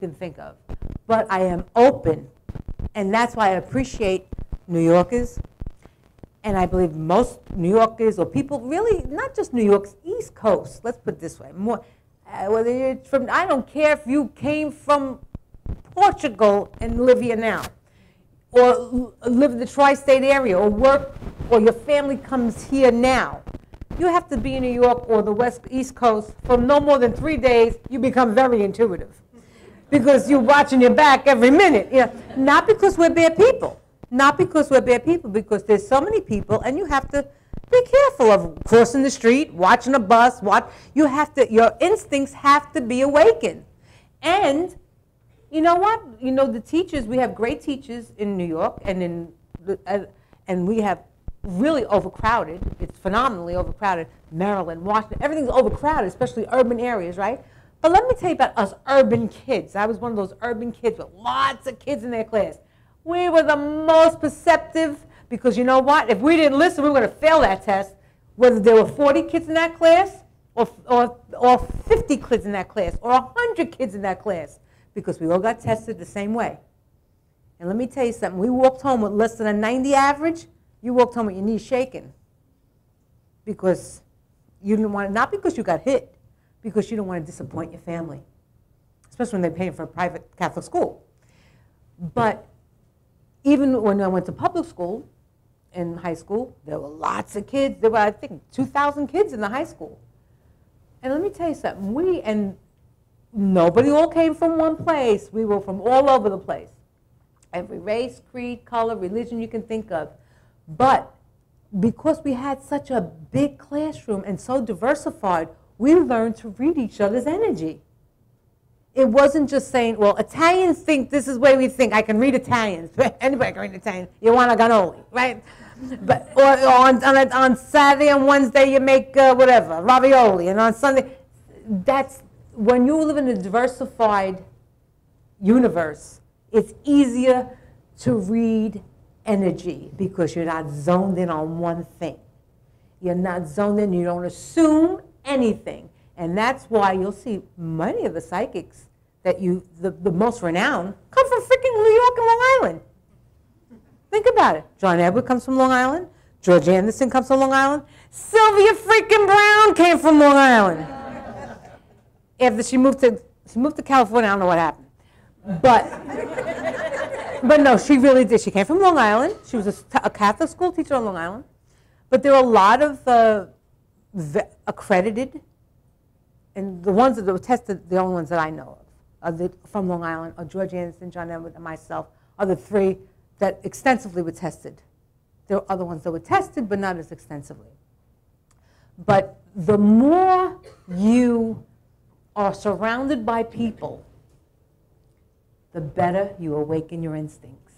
can think of. But I am open, and that's why I appreciate New Yorkers, and I believe most New Yorkers, or people really, not just New York's, East Coast, let's put it this way, more, whether you're from, I don't care if you came from Portugal and live here now, or live in the tri-state area, or work, or your family comes here now. You have to be in New York or the East Coast for no more than 3 days. You become very intuitive because you're watching your back every minute. You know, not because we're bad people. Not because we're bad people, because there's so many people, and you have to be careful of crossing the street, watching a bus. You have to. Your instincts have to be awakened. And you know what? You know, the teachers. We have great teachers in New York, and and we have really overcrowded. It's phenomenally overcrowded. Maryland, Washington, everything's overcrowded, especially urban areas, right? But let me tell you about us urban kids. I was one of those urban kids with lots of kids in their class. We were the most perceptive, because you know what? If we didn't listen, we were going to fail that test, whether there were 40 kids in that class or 50 kids in that class or 100 kids in that class, because we all got tested the same way. And let me tell you something. We walked home with less than a 90 average. You walked home with your knees shaking because you didn't want, not because you got hit, because you don't want to disappoint your family, especially when they're paying for a private Catholic school. But even when I went to public school, in high school, there were lots of kids. There were, I think, 2,000 kids in the high school. And let me tell you something. And nobody all came from one place. We were from all over the place. Every race, creed, color, religion you can think of. But because we had such a big classroom and so diversified, we learned to read each other's energy. It wasn't just saying, well, Italians think this is the way we think. I can read Italians. Anybody can read Italian. You want a cannoli, right? But, or on Saturday and Wednesday you make whatever, ravioli. And on Sunday, that's, when you live in a diversified universe, it's easier to read energy because you're not zoned in on one thing. You're not zoned in. You don't assume anything. And that's why you'll see many of the psychics that the most renowned, come from freaking New York and Long Island. Think about it. John Edward comes from Long Island. George Anderson comes from Long Island. Sylvia freaking Brown came from Long Island. After she moved to California, I don't know what happened. But no, she really did. She came from Long Island. She was a Catholic school teacher on Long Island. But there are a lot of accredited, and the ones that were tested, the only ones that I know of, are from Long Island, are George Anderson, John Edward, and myself, are the three that extensively were tested. There are other ones that were tested, but not as extensively. But the more you are surrounded by people, the better you awaken your instincts.